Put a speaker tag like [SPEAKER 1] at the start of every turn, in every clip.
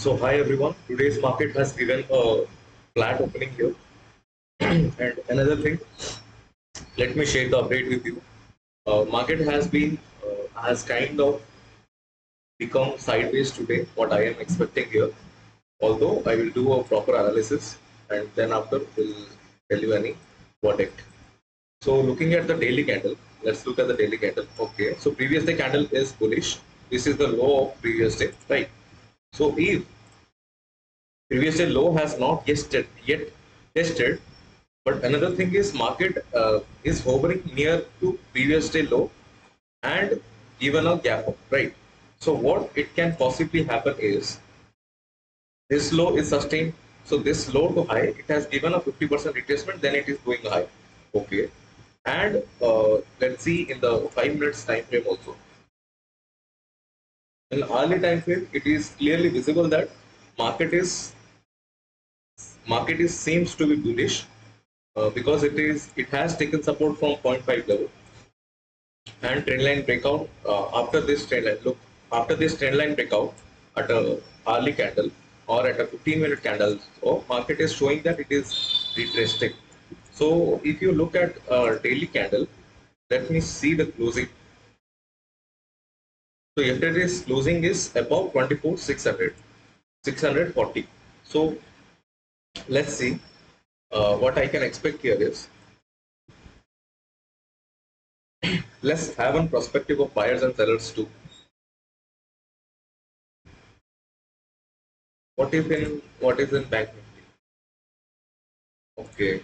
[SPEAKER 1] So hi everyone, today's market has given a flat opening here. And another thing, let me share the update with you. Market has kind of become sideways today, what I am expecting here. Although I will do a proper analysis and then after will tell you any verdict. So looking at the daily candle, let's look at the daily candle. Okay, so previous day candle is bullish. This is the low of previous day, right? So if previous day low has not yet tested, but another thing is market is hovering near to previous day low and given a gap up, right? So what it can possibly happen is this low is sustained. So this low to high, it has given a 50% retracement, then it is going high. Okay. And let's see in the 5 minutes time frame also. In early time frame, it is clearly visible that market is seems to be bullish because it has taken support from zero point 0.5 level and trend line breakout after this trend line. Look, after this trend line breakout at a hourly candle or at a 15-minute candle, so market is showing that it is retracing. So if you look at daily candle, let me see the closing. So yesterday's closing is above 24,600, 640. So let's see what I can expect here is, let's have a perspective of buyers and sellers too. What is in Bank Nifty? Okay,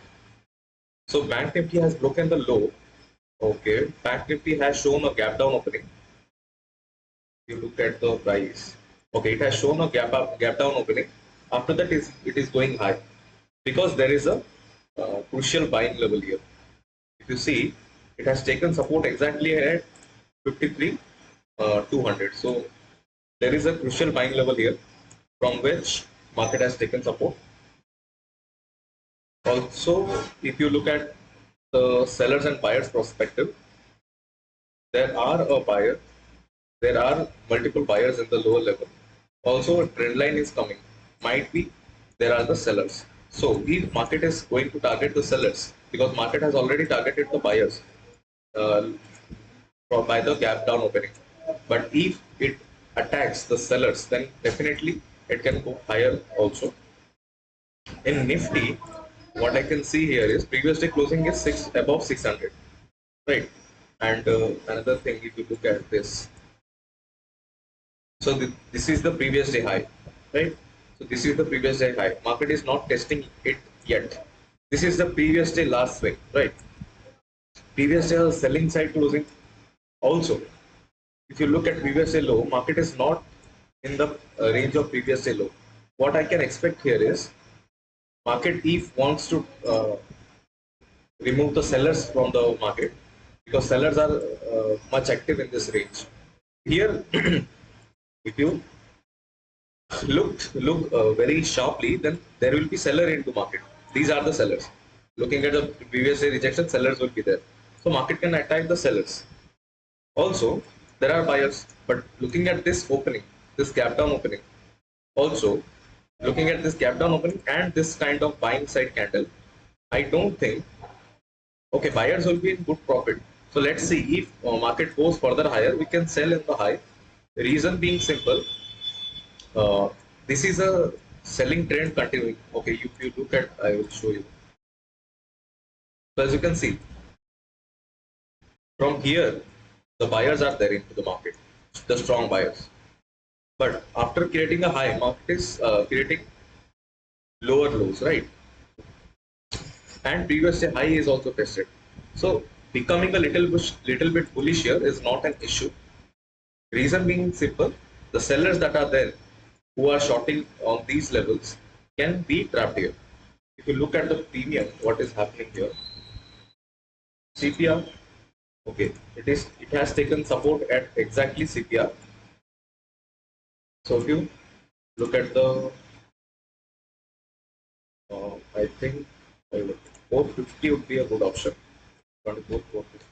[SPEAKER 1] so Bank Nifty has broken the low. Okay, Bank Nifty has shown a gap down opening. You look at the price. Okay, it has shown a gap down opening. After that, it is going high because there is a crucial buying level here. If you see, it has taken support exactly at 53 200. So there is a crucial buying level here from which market has taken support. Also, if you look at the sellers and buyers perspective, there are a buyer, there are multiple buyers in the lower level. Also, a trend line is coming. Might be there are the sellers. So if market is going to target the sellers, because market has already targeted the buyers uh, by the gap down opening. But if it attacks the sellers, then definitely it can go higher also. In Nifty, what I can see here is previous day closing is above 600, right? And another thing, if you look at this, so this is the previous day high, right? So this is the previous day high. Market is not testing it yet. This is the previous day last swing, right? Previous day selling side closing. Also, if you look at previous day low, market is not in the range of previous day low. What I can expect here is market if wants to remove the sellers from the market because sellers are much active in this range. Here, if you look very sharply, then there will be seller into market. These are the sellers. Looking at the previous day rejection, sellers will be there. So market can attack the sellers. Also, there are buyers, but looking at this opening, this gap down opening, also looking at this gap down opening and this kind of buying side candle, I don't think, okay, buyers will be in good profit. So let's see if market goes further higher, we can sell in the high. Reason being simple, uh, this is a selling trend continuing. Okay, if you look at, I will show you. So as you can see, from here, the buyers are there into the market, the strong buyers. But after creating a high, market is creating lower lows, right? And previous high is also tested. So becoming a little bit bullish here is not an issue. Reason being simple, the sellers that are there who are shorting on these levels can be trapped here. If you look at the premium, what is happening here? CPR, okay, it has taken support at exactly CPR. So if you look at the, I think 450 would be a good option. 24, 450.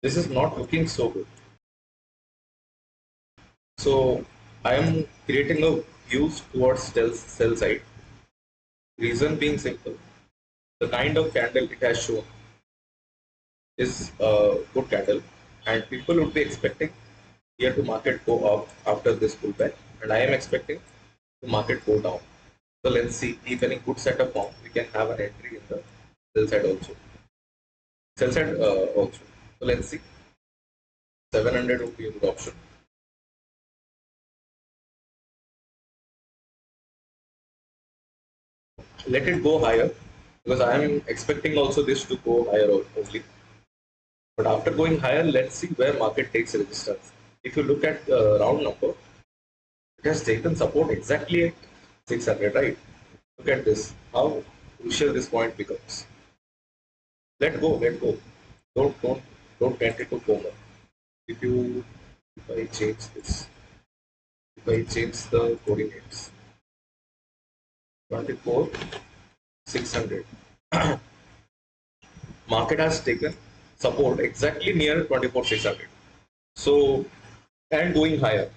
[SPEAKER 1] This is not looking so good. So I am creating a views towards sell side. Reason being simple. The kind of candle it has shown is a good candle, and people would be expecting here to market go up after this pullback, and I am expecting the market go down. So let's see if any good setup form we can have an entry in the sell side also. Sell side also. So let's see. 700 would be a good option. Let it go higher because I am expecting also this to go higher only. But after going higher, let's see where market takes resistance. If you look at the round number, it has taken support exactly at 600, right? Look at this, how crucial this point becomes. Let go, let go. Don't get into FOMO. If I change this, if I change the coordinates, 24, 600. Market has taken support exactly near 24, 600. So, and going higher.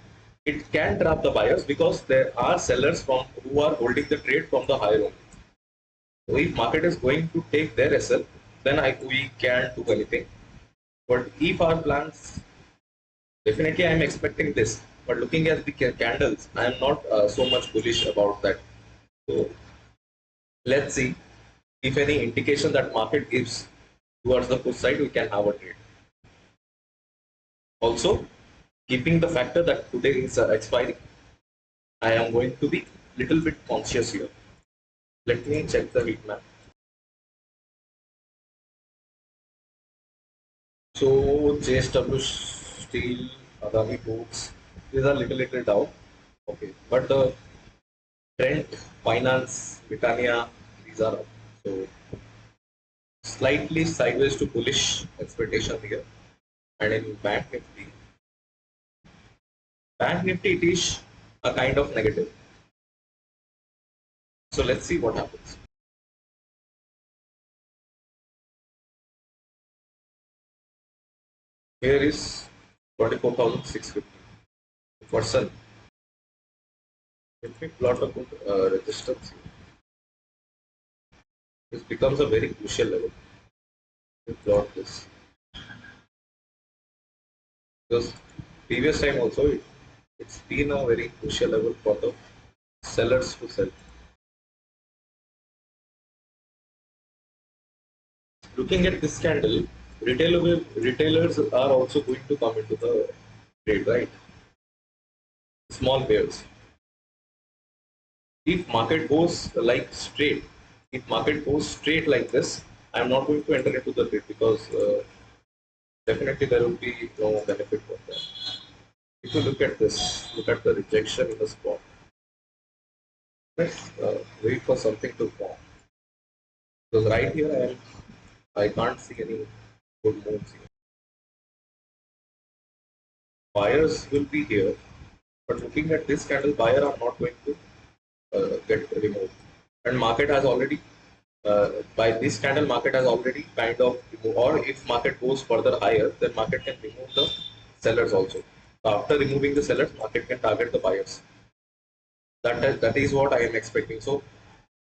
[SPEAKER 1] It can trap the buyers because there are sellers from who are holding the trade from the higher only. So if market is going to take their SL, then we can't do anything. But if our plans, definitely I am expecting this. But looking at the candles, I am not so much bullish about that. So let's see if any indication that market gives towards the push side, we can have a trade. Also, keeping the factor that today is expiring, I am going to be little bit conscious here. Let me check the heat map. So JSW Steel, Adani Ports, these are little down. Okay, but the Trent, Finance, Britannia, these are up. So slightly sideways to bullish expectation here. And in Bank Nifty it is a kind of negative. So let's see what happens. Here is 24,650 for Sun. Let me plot a good resistance here. This becomes a very crucial level. Let me plot this because previous time also it's been a very crucial level for the sellers to sell. Looking at this candle, retailers are also going to come into the trade, right? Small pairs. If market goes like straight, if market goes straight like this, I'm not going to enter into the trade because definitely there will be no benefit from that. If you look at this, look at the rejection in the spot. Let's wait for something to form. Because right here I can't see any good moves here. Buyers will be here, but looking at this candle, buyer are not going to get removed. And market has already, by this candle, market has already kind of removed, or if market goes further higher, then market can remove the sellers also. So after removing the sellers, market can target the buyers. That is what I am expecting. So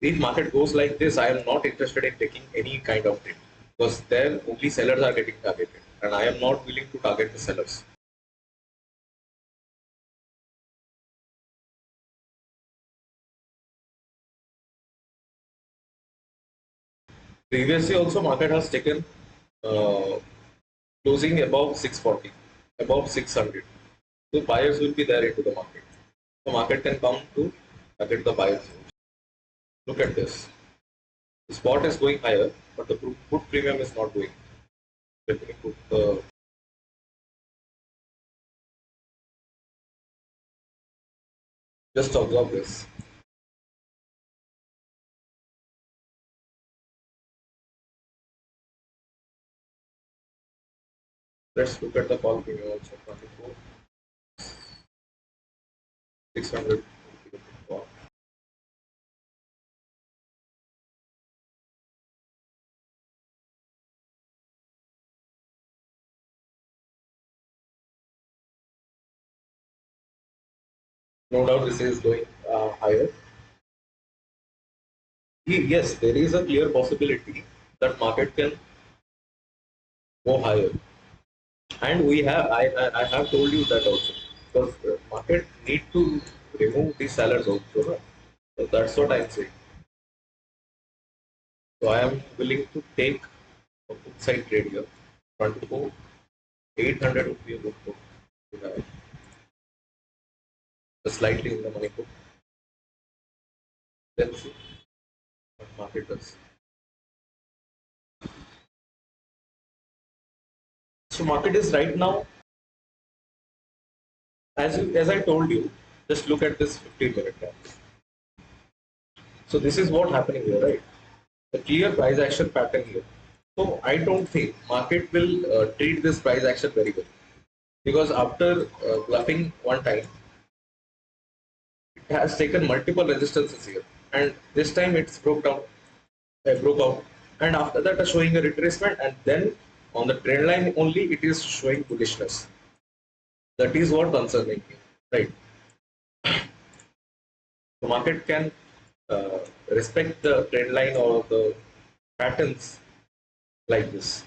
[SPEAKER 1] if market goes like this, I am not interested in taking any kind of trade because there only sellers are getting targeted, and I am not willing to target the sellers. Previously, also market has taken uh, closing above 640, above 600. So buyers will be there into the market. The market can come to target the buyers. Look at this. The spot is going higher, but the put premium is not going. Let me put the just observe this. Let's look at the call premium also. 24, 600. No doubt this is going higher. Yes, there is a clear possibility that market can go higher. And I have told you that also, because market need to remove these sellers also. No? So that's what I'm saying. So I am willing to take a put side trade here. Front to 800 would be a good put to have. Slightly in the money put. Let's see what market does. So market is right now, as I told you, just look at this 15-minute candle. So this is what happening here, right? The clear price action pattern here. So I don't think market will treat this price action very well, because after bluffing one time, it has taken multiple resistances here, and this time it's broke out, and after that showing a retracement, and then on the trend line only it is showing bullishness. That is what concerning me, right? The market can respect the trend line or the patterns like this.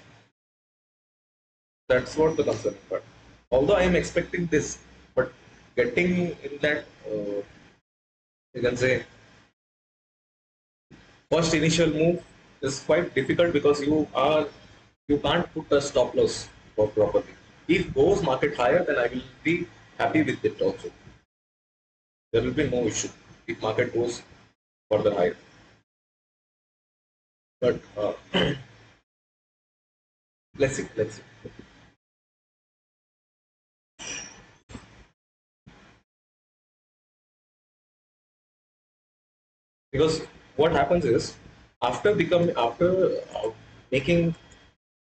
[SPEAKER 1] That's what the concerning part. Although I am expecting this, but getting in that, you can say, first initial move is quite difficult, because you can't put a stop loss for properly. If goes market higher, then I will be happy with it also. There will be no issue if market goes further higher. But let's see. Because what happens is, after making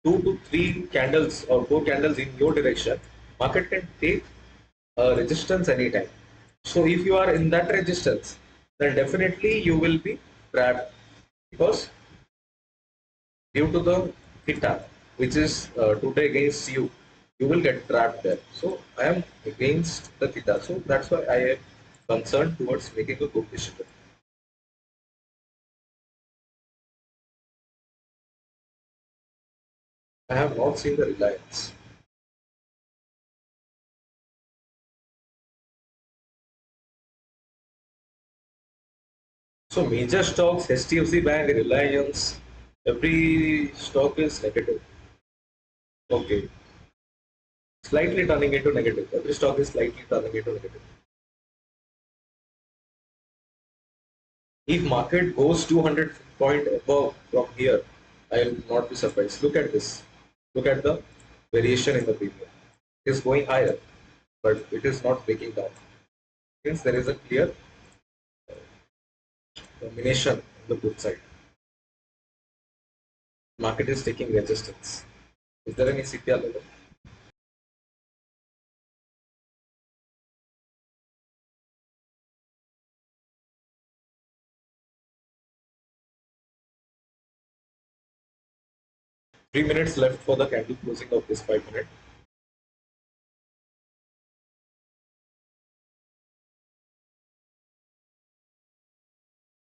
[SPEAKER 1] 2 to 3 candles or 4 candles in your direction, market can take a resistance anytime. So if you are in that resistance, then definitely you will be trapped, because due to the theta, which is today against you, you will get trapped there. So I am against the theta. So that's why I am concerned towards making a good decision. I have not seen the reliance. So major stocks, HDFC Bank, Reliance, every stock is negative. Okay, slightly turning into negative. Every stock is slightly turning into negative. If market goes 200 point above from here, I will not be surprised. Look at this. Look at the variation in the premium. It is going higher, but it is not breaking down. Since there is a clear domination on the good side, market is taking resistance. Is there any CPR level? Three minutes left for the candle closing of this 5 minute.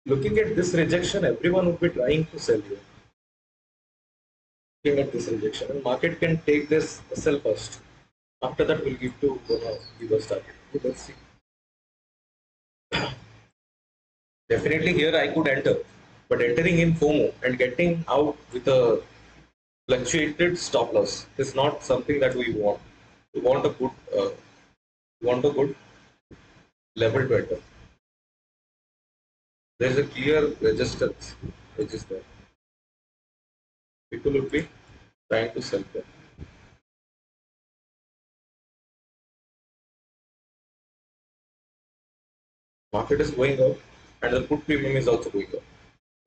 [SPEAKER 1] Looking at this rejection, everyone would be trying to sell here. Looking at this rejection, and market can take this sell first. After that, we'll give to give us target. Okay, let's see. Definitely here I could enter, but entering in FOMO and getting out with a fluctuated stop loss is not something that we want. We want a good, level to enter. There is a clear resistance which is there. People will be trying to sell there. Market is going up, and the put premium is also going up.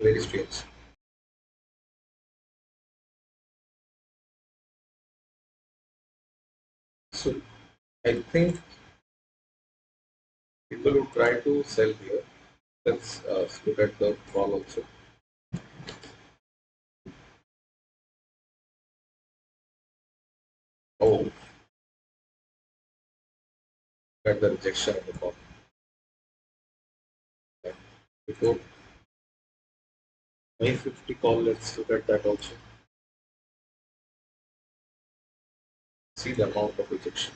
[SPEAKER 1] Very strange. So I think people will try to sell here. Let's look at the call also. Oh, at the rejection of the call. Before 550 call, let's look at that also. See the amount of rejection.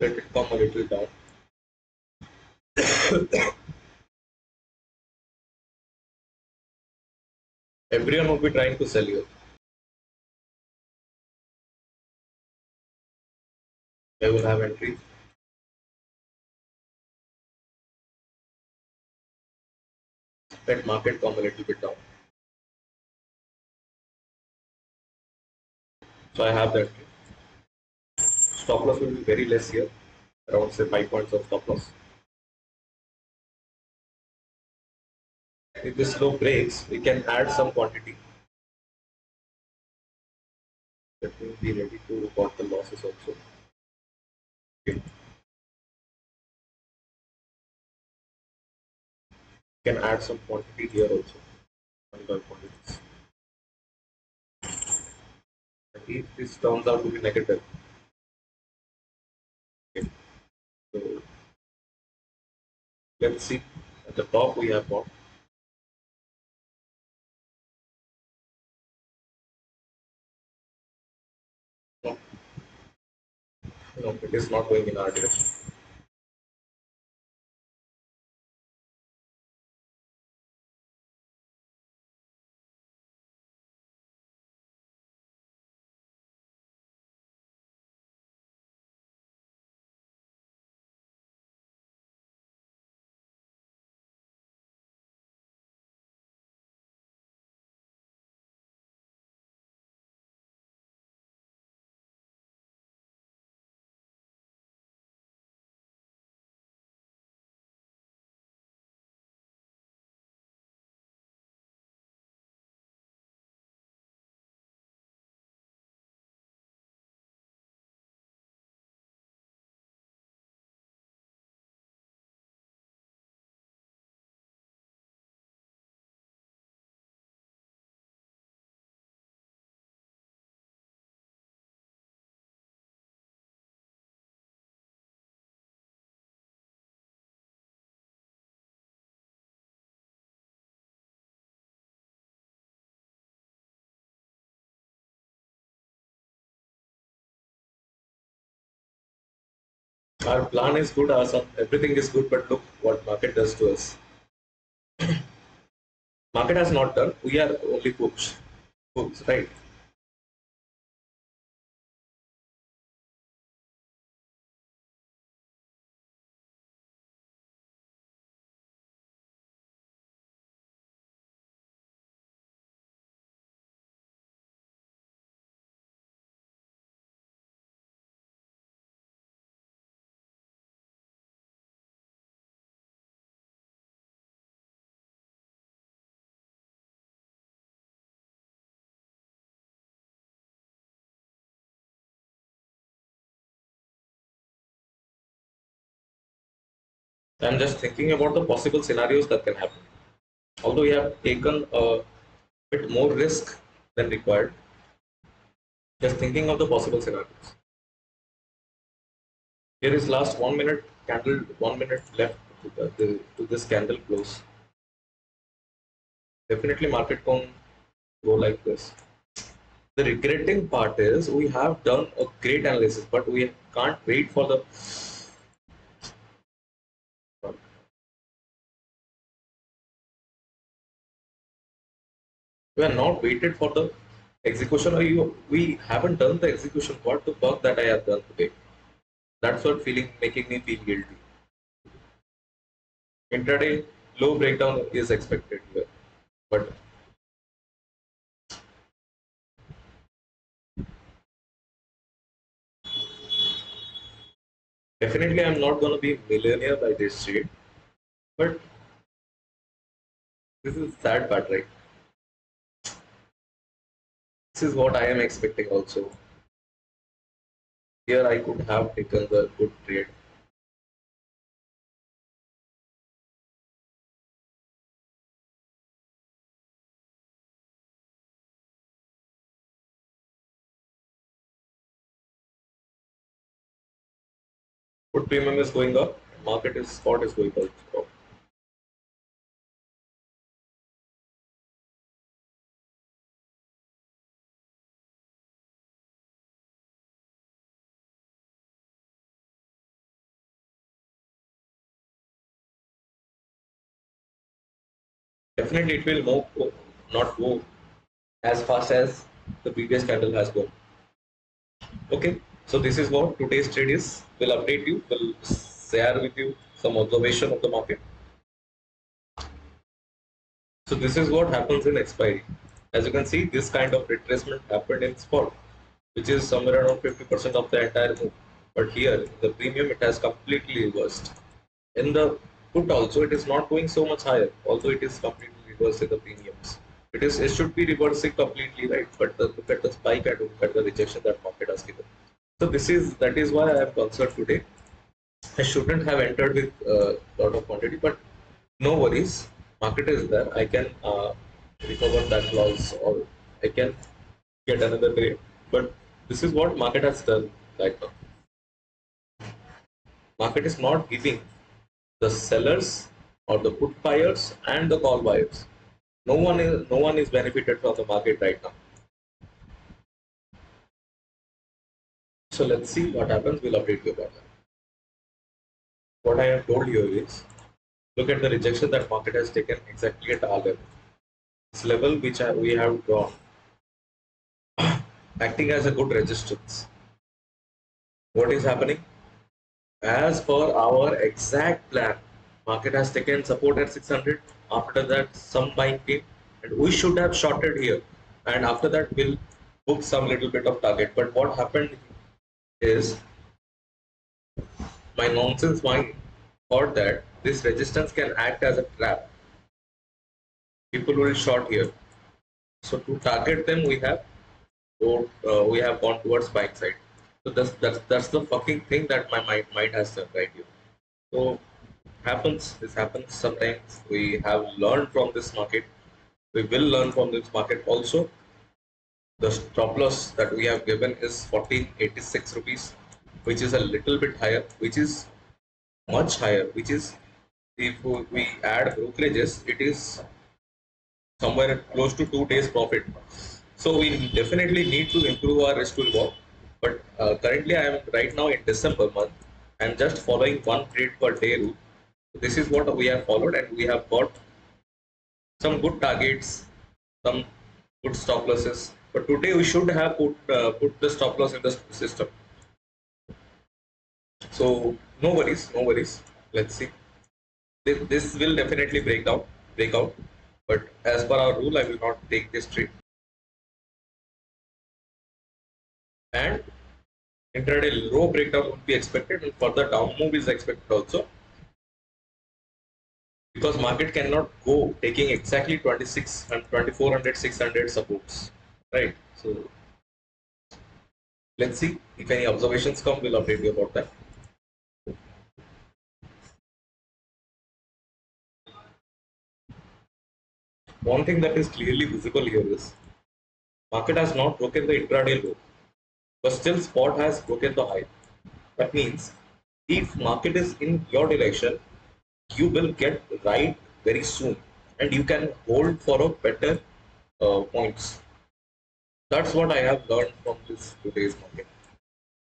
[SPEAKER 1] Let it come a little down. Everyone will be trying to sell you. They will have entry. Let market come a little bit down. So I have that. Stop loss will be very less here, around say 5 points of stop loss. If this low breaks, we can add some quantity. Let me be ready to report the losses also. Okay. Can add some quantity here also. One quantities. And if this turns out to be negative, okay. So let's see. At the top we have got. No, no, it is not going in our direction. Our plan is good, everything is good, but look what market does to us. Market has not done. We are only cooks, right? I'm just thinking about the possible scenarios that can happen. Although we have taken a bit more risk than required, just thinking of the possible scenarios. Here is last 1 minute candle, 1 minute left to this candle close. Definitely market can go like this. The regretting part is we have done a great analysis, but we can't wait for the. We are not waited for the execution, or we haven't done the execution. What the work that I have done today? That's what feeling making me feel guilty. Intraday low breakdown is expected here, but definitely I'm not going to be millionaire by this trade. But this is sad part, right? This is what I am expecting also. Here I could have taken the good trade. Put premium is going up, market is spot is going up. Definitely it will move, not go as fast as the previous candle has gone. Okay, so this is what today's trade is. We'll update you, we'll share with you some observation of the market. So this is what happens in expiry. As you can see, this kind of retracement happened in spot, which is somewhere around 50% of the entire move. But here, in the premium, it has completely reversed. In the put also, it is not going so much higher, although it is completely reversed in the premiums. It should be reversing completely, right? But look at the spike and look at the rejection that market has given. So that is why I am concerned today. I shouldn't have entered with a lot of quantity, but no worries. Market is there. I can recover that loss, or I can get another trade. But this is what market has done right now. Market is not giving the sellers or the put buyers and the call buyers. No one is benefited from the market right now. So let's see what happens. We'll update you about that. What I have told you is, look at the rejection that market has taken exactly at our level. This level which we have drawn, acting as a good resistance. What is happening? As per our exact plan, market has taken support at 600. After that, some buying came, and we should have shorted here. And after that, we'll book some little bit of target. But what happened is, my nonsense mind thought that this resistance can act as a trap. People will short here. So to target them, we have gone towards buying side. So that's the fucking thing that my mind has done right here. So this happens sometimes. We have learned from this market. We will learn from this market also. The stop loss that we have given is 1486 rupees, which is a little bit higher, which is much higher, which is, if we add brokerages, it is somewhere close to 2 days profit. So we definitely need to improve our risk to reward. But currently, I am right now in December month. I am just following one trade per day rule. This is what we have followed, and we have got some good targets, some good stop losses. But today we should have put the stop loss in the system. So no worries, no worries. Let's see. This will definitely break out. But as per our rule, I will not take this trade. And intraday low breakdown would be expected, and further down move is expected also, because market cannot go taking exactly 26 and 2400 600 supports, right? So let's see if any observations come. We'll update you about that. One thing that is clearly visible here is market has not broken the intraday low, but still spot has broken the high. That means if market is in your direction, you will get right very soon, and you can hold for a better points. That's what I have learned from this today's market.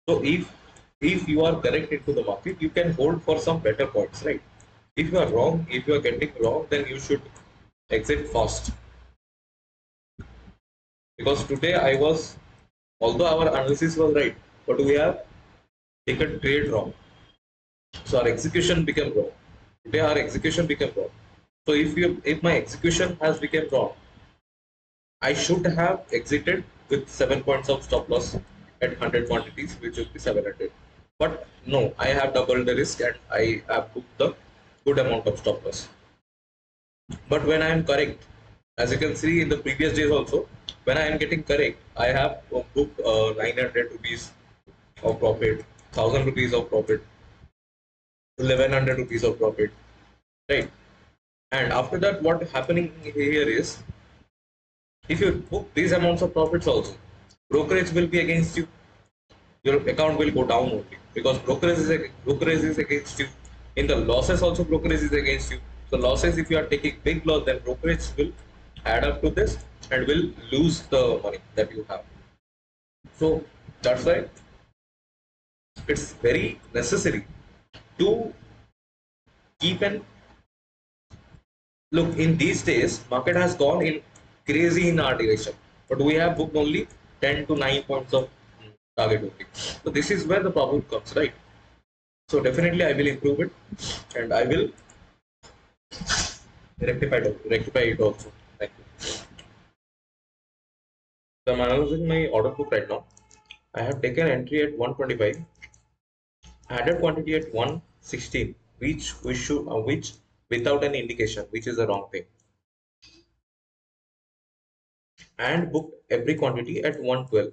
[SPEAKER 1] So if you are correct into the market, you can hold for some better points, right? If you are wrong, if you are getting wrong, then you should exit fast. Because today although our analysis was right, but we have taken trade wrong. So our execution became wrong. Today our execution became wrong. So if my execution has become wrong, I should have exited with 7 points of stop loss at 100 quantities, which would be 700. But no, I have doubled the risk and I have booked the good amount of stop loss. But when I am correct, as you can see in the previous days also, when I am getting correct, I have booked 900 rupees of profit, 1,000 rupees of profit, 1,100 rupees of profit, right? And after that, what happening here is, if you book these amounts of profits also, brokerage will be against you. Your account will go down only because brokerage is against you. In the losses also, brokerage is against you. So losses, if you are taking big loss, then brokerage will add up to this and will lose the money that you have. So that's why it's very necessary to keep an look. In these days, market has gone in crazy in our direction, but we have booked only 10 to 9 points of target only. So this is where the problem comes, right? So definitely I will improve it and I will rectify it also. Thank you. So I'm analyzing my order book right now. I have taken entry at 125, added quantity at 116, which without any indication, which is the wrong thing, and booked every quantity at 112.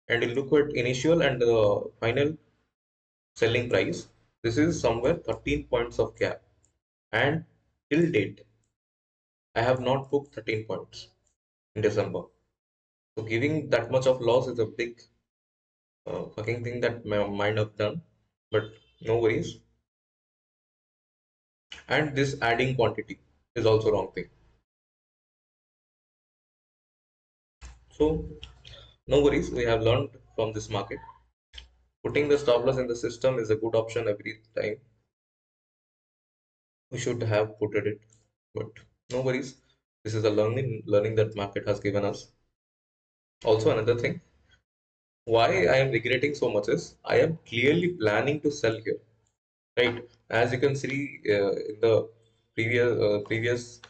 [SPEAKER 1] And you look at initial and the final selling price. This is somewhere 13 points of gap, and till date I have not booked 13 points in December. So giving that much of loss is a big fucking thing that my mind have done, but no worries. And this adding quantity is also wrong thing. So no worries, we have learned from this market. Putting the stop loss in the system is a good option every time. We should have put it, but no worries. This is a learning that market has given us. Also another thing, why I am regretting so much is I am clearly planning to sell here, right? As you can see in the previous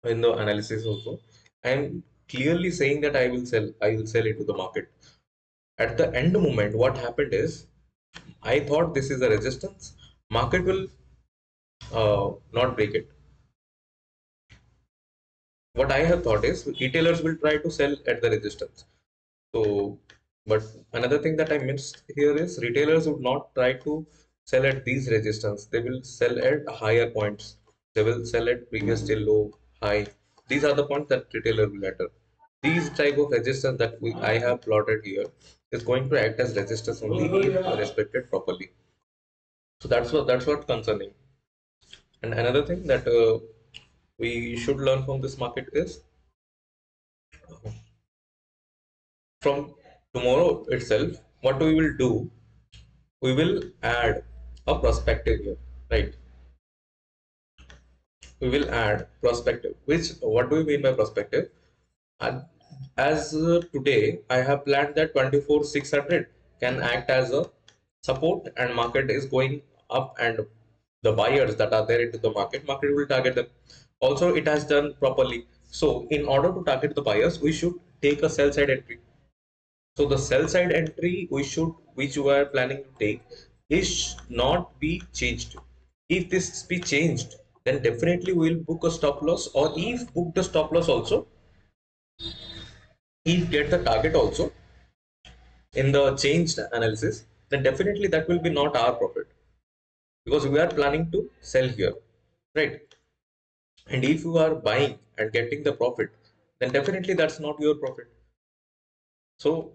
[SPEAKER 1] in the analysis also, I am clearly saying that I will sell into the market. At the end moment, what happened is, I thought this is a resistance. Market will not break it. What I have thought is retailers will try to sell at the resistance. So, but another thing that I missed here is retailers would not try to sell at these resistance. They will sell at higher points. They will sell at previous till low, high. These are the points that retailer will enter. These type of resistance that I have plotted here is going to act as resistance only if respected properly. So that's what concerning. And another thing that we should learn from this market is, from tomorrow itself, what we will do, we will add a perspective here, right? We will add perspective. Which, what do we mean by perspective? And as today, I have planned that 24,600 can act as a support, and market is going up, and the buyers that are there into the market will target them. Also, it has done properly. So, in order to target the buyers, we should take a sell side entry. So the sell side entry which we are planning to take is not be changed. If this be changed, then definitely we will book a stop loss, or if book the stop loss also, if get the target also in the changed analysis, then definitely that will be not our profit, because we are planning to sell here, right? And if you are buying and getting the profit, then definitely that's not your profit. So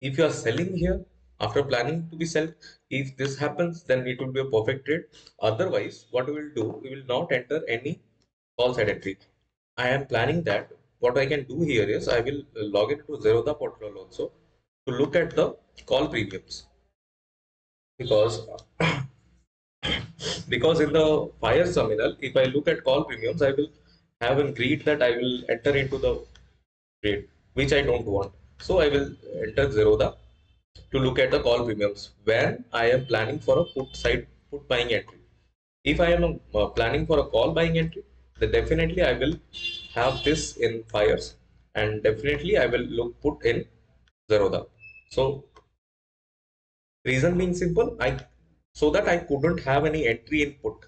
[SPEAKER 1] if you are selling here after planning to be sell, if this happens, then it will be a perfect trade. Otherwise, what we will do, we will not enter any call side entry. I am planning that what I can do here is I will log into Zerodha portal also to look at the call premiums, because because in the fire terminal, if I look at call premiums, I will have a greed that I will enter into the trade, which I don't want. So I will enter Zerodha to look at the call premiums when I am planning for a put buying entry. If I am planning for a call buying entry, then definitely I will have this in fires, and definitely I will look put in Zerodha. So reason being simple, I so that I couldn't have any entry input.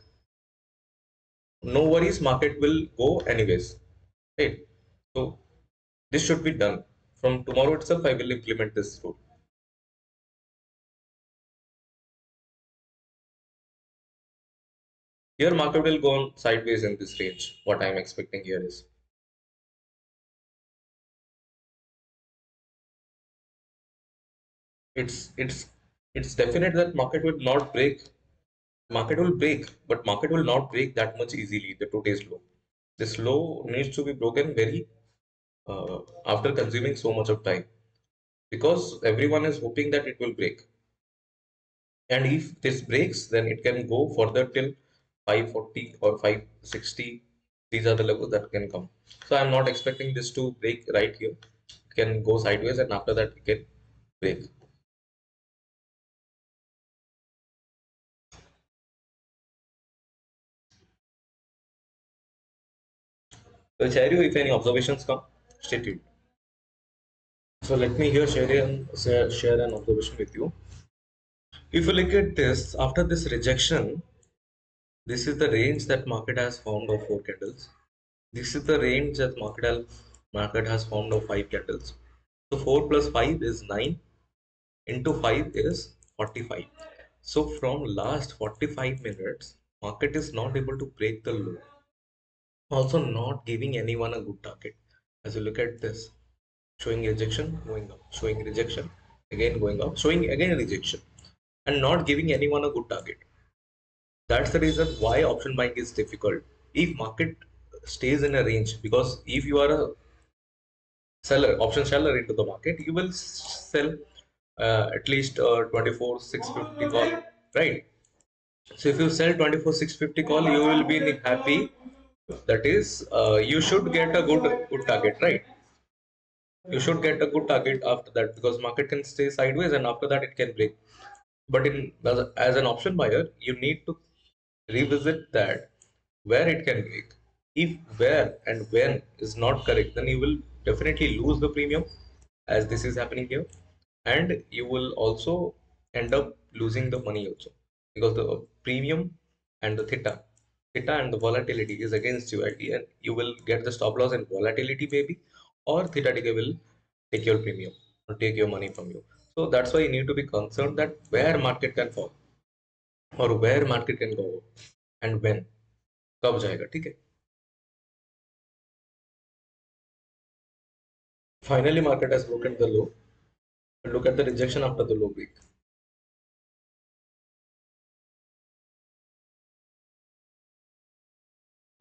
[SPEAKER 1] No worries, market will go anyways. Right. So this should be done. From tomorrow itself, I will implement this rule. Here market will go on sideways in this range. What I'm expecting here is it's it's definite that market will not break. Market will break, but market will not break that much easily. The today's low. This low needs to be broken very after consuming so much of time, because everyone is hoping that it will break. And if this breaks, then it can go further till 540 or 560. These are the levels that can come. So I'm not expecting this to break right here. It can go sideways, and after that it can break. So share you if any observations come. Stay tuned. So let me here share an observation with you. If you look at this, after this rejection, this is the range that market has formed of four candles. This is the range that market has formed of five candles. So 4 plus 5 is 9, into 5 is 45. So from last 45 minutes, market is not able to break the low. Also not giving anyone a good target. As you look at this, showing rejection, going up, showing rejection, again going up, showing again rejection, and not giving anyone a good target. That's the reason why option buying is difficult. If market stays in a range, because if you are a option seller into the market, you will sell at least 24 650 call, right? So if you sell 24 650 call, you will be happy. That is, you should get a good target, right? You should get a good target after that, because market can stay sideways and after that it can break. But in as an option buyer, you need to revisit that where it can break. If where and when is not correct, then you will definitely lose the premium, as this is happening here, and you will also end up losing the money also, because the premium and the theta and the volatility is against you, and you will get the stop loss and volatility maybe, or theta decay will take your premium or take your money from you. So that's why you need to be concerned that where market can fall or where market can go and when, कब जाएगा, ठीक है. Finally market has broken the low. Look at the rejection after the low break,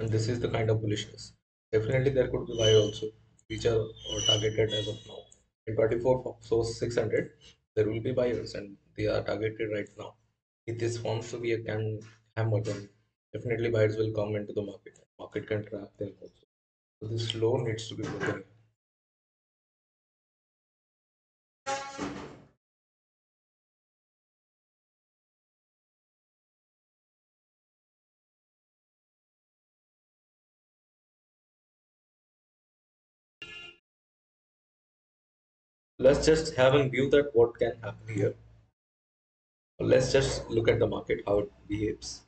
[SPEAKER 1] and this is the kind of bullishness. Definitely there could be buy also, which are targeted as of now. In 24 so 600 there will be buyers and they are targeted right now. If this forms to be a can hammer, then definitely buyers will come into the market. Market can trap them also. So this low needs to be broken. Let's just have a view that what can happen here. Let's just look at the market, how it behaves.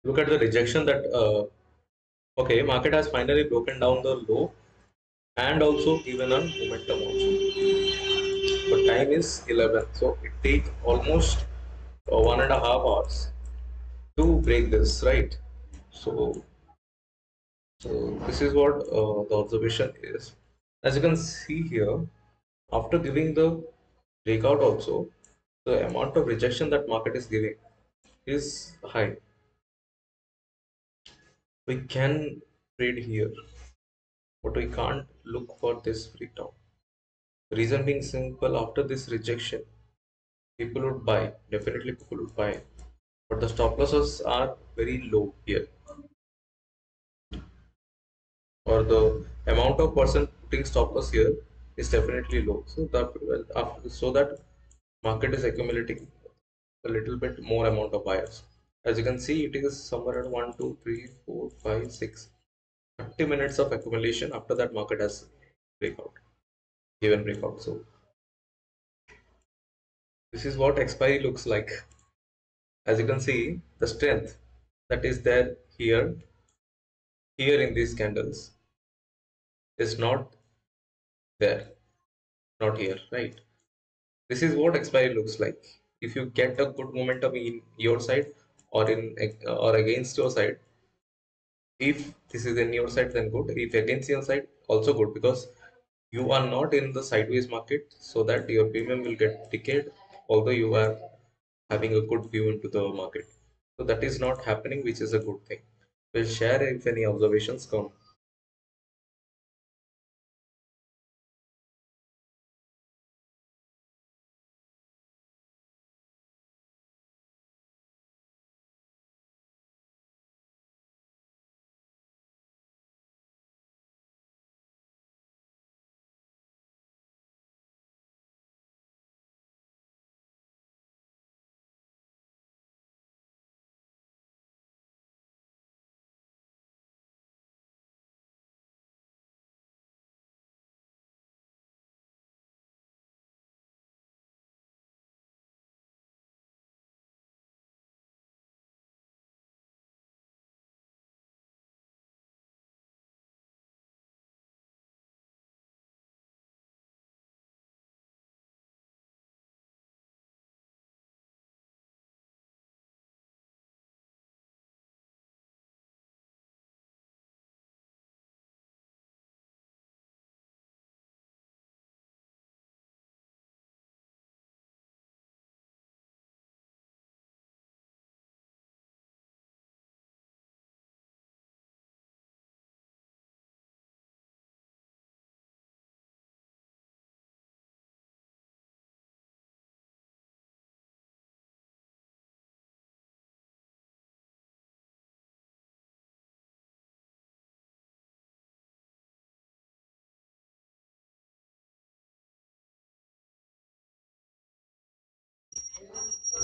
[SPEAKER 1] Look at the rejection that okay, market has finally broken down the low and also given a momentum also. But time is 11, so it takes almost 1.5 hours to break this, right? So so this is what the observation is. As you can see here, after giving the breakout also, the amount of rejection that market is giving is high. We can trade here, but we can't look for this breakdown. Reason being simple, after this rejection, people would buy. Definitely people would buy. But the stop losses are very low here. Or the amount of person putting stop loss here is definitely low. So that so that market is accumulating a little bit more amount of buyers. As you can see, it is somewhere around 1, 2, 3, 4, 5, 6, 30 minutes of accumulation. After that, market has breakout, given breakout. So this is what expiry looks like. As you can see, the strength that is there here in these candles is not there, not here, right? This is what expiry looks like. If you get a good momentum in your side or in or against your side, if this is in your side, then good. If against your side, also good, because you are not in the sideways market, so that your premium will get decayed, although you are having a good view into the market. So that is not happening, which is a good thing. We'll share if any observations come.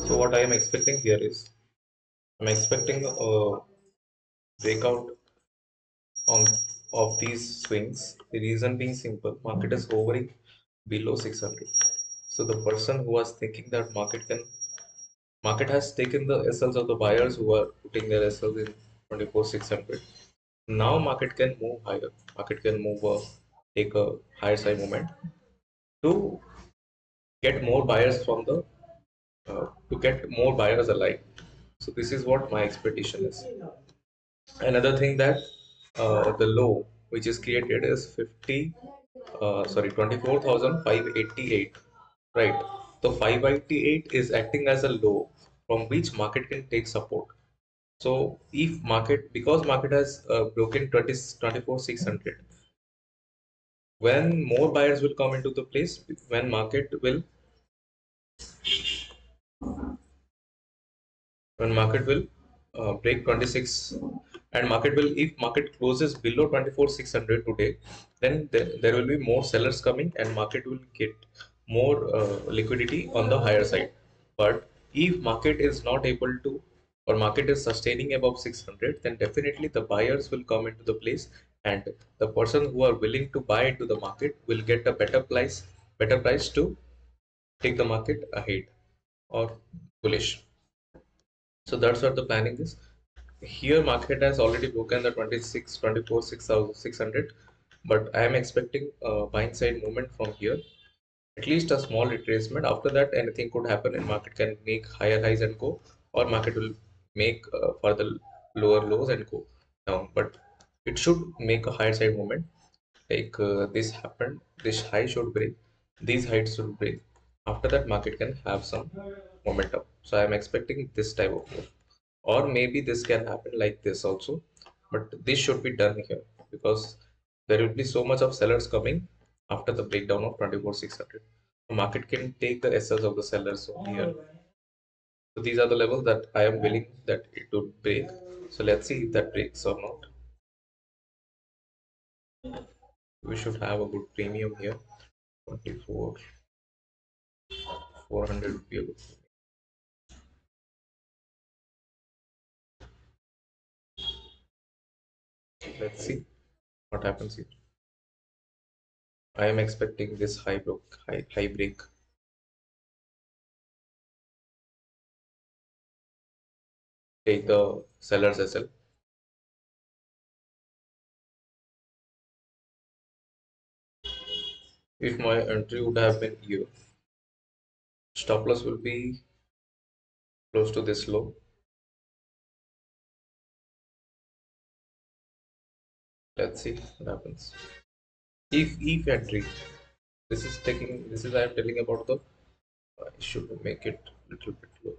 [SPEAKER 1] So what I am expecting here is, I'm expecting a breakout on of these swings. The reason being simple, market is hovering below 600. So the person who was thinking that market has taken the SLs of the buyers who are putting their SLs in 24,600. Now market can move higher. Market can move take a higher side moment to get more buyers from the to get more buyers alive. So this is what my expectation is. Another thing that the low which is created is 24,588, right? The 588 is acting as a low from which market can take support. So if market, because market has broken 24,600, when more buyers will come into the place, when market will break 26, and market will, if market closes below 24,600 today, then there will be more sellers coming and market will get more liquidity on the higher side. But if market is not able to, or market is sustaining above 600, then definitely the buyers will come into the place, and the person who are willing to buy into the market will get a better price to take the market ahead or bullish. So that's what the planning is. here market has already broken the 26, 24, 6,600, but I am expecting a buying side movement from here, at least a small retracement. After that, anything could happen and market can make higher highs and go, or market will make further lower lows and go down. But it should make a higher side movement. Like this happened, this high should break, these heights should break. After that, market can have some momentum. So I am expecting this type of move, or maybe this can happen like this also. But this should be done here because there will be so much of sellers coming after the breakdown of 24,600. The market can take the SLs of the sellers over here. So these are the levels that I am willing that it would break. So let's see if that breaks or not. We should have a good premium here. 24, 400 would be a good. Let's see what happens here. I am expecting this high break. Take the sellers SL. If my entry would have been here, stop loss will be close to this low. Let's see what happens. If entry, this is I am telling about the I should make it a little bit lower.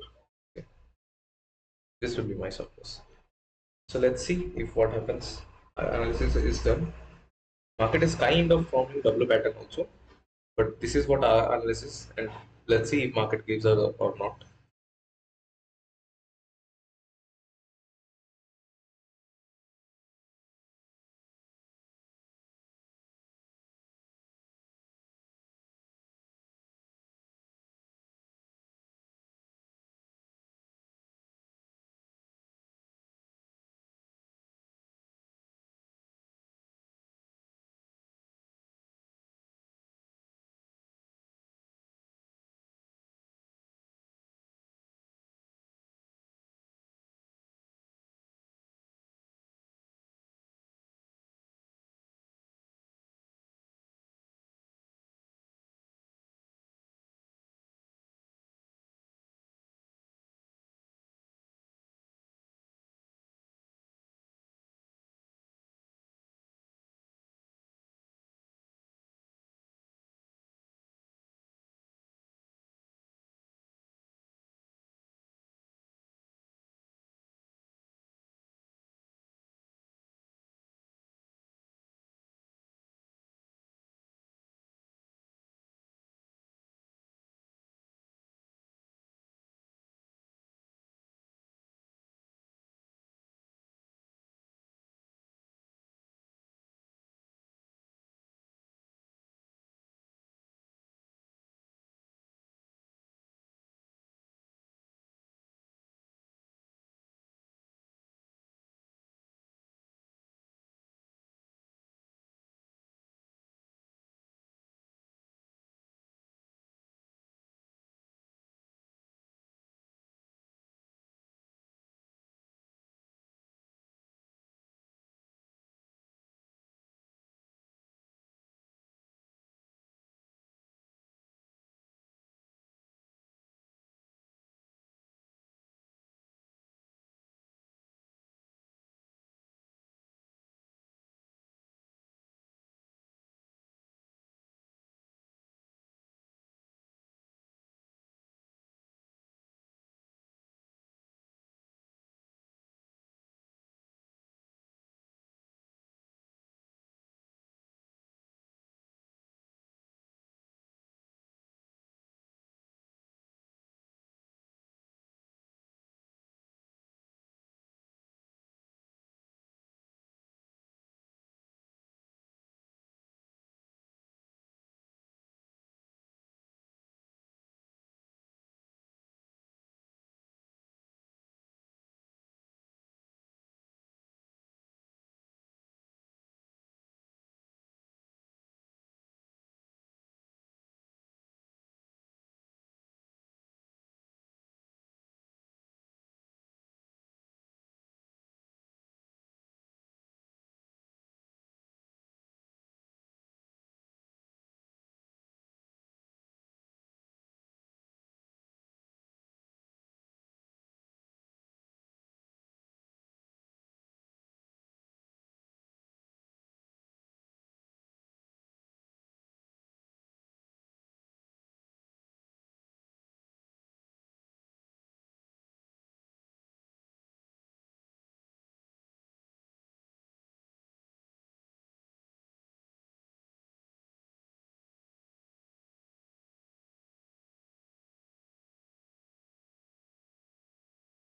[SPEAKER 1] Okay. This will be my stop loss. So let's see if what happens. Our analysis is done. Market is kind of forming double pattern also, but this is what our analysis, and let's see if market gives us up or not.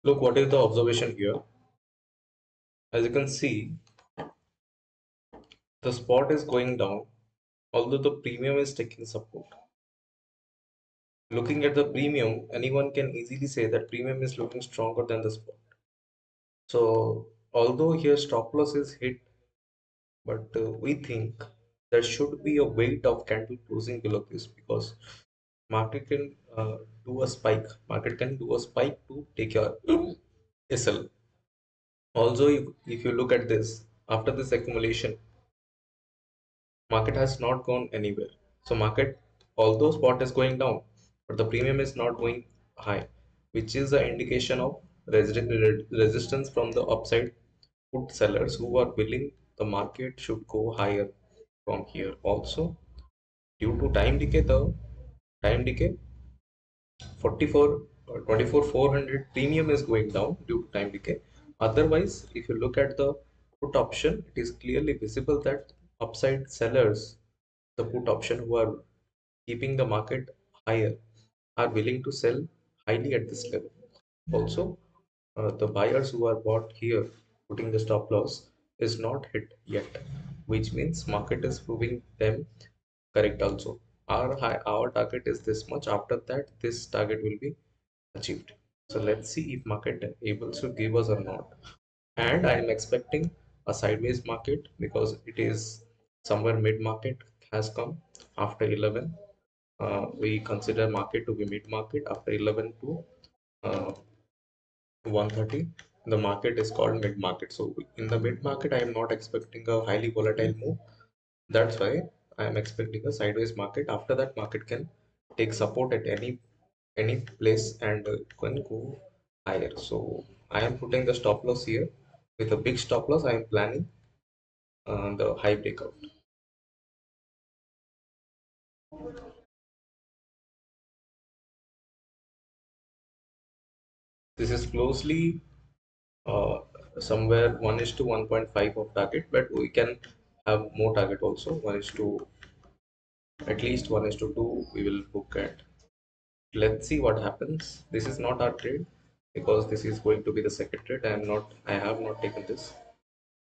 [SPEAKER 1] Look, what is the observation here? As you can see, the spot is going down, although the premium is taking support. Looking at the premium, anyone can easily say that premium is looking stronger than the spot. So, although here stop loss is hit, but we think there should be a weight of candle closing below this, because market can do a spike. Market can do a spike to take your SL. Also, if you look at this, after this accumulation, market has not gone anywhere. So market, although spot is going down, but the premium is not going high, which is an indication of resistance from the upside put sellers who are willing the market should go higher from here. Also, due to time decay, the time decay 44 or 24 400 premium is going down due to time decay. Otherwise, if you look at the put option, it is clearly visible that upside sellers, the put option who are keeping the market higher, are willing to sell highly at this level. Also, the buyers who are bought here, putting the stop loss, is not hit yet, which means market is proving them correct also. Our target is this much. After that, this target will be achieved. So let's see if market able to give us or not. And I am expecting a sideways market because it is somewhere mid market has come after 11. We consider market to be mid market after 11 to 130. The market is called mid market. So in the mid market, I am not expecting a highly volatile move. That's why I am expecting a sideways market. After that, market can take support at any place and can go higher. So I am putting the stop loss here. With a big stop loss, I am planning the high breakout. This is closely uh, somewhere 1 is to 1.5 of target, but we can have more target also. 1 is to at least 1 is to 2 we will book at. Let's see what happens. This is not our trade because this is going to be the second trade. I have not taken this.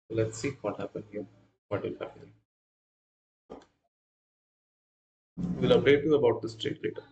[SPEAKER 1] Let's see what happens here. What will happen. We'll update you about this trade later.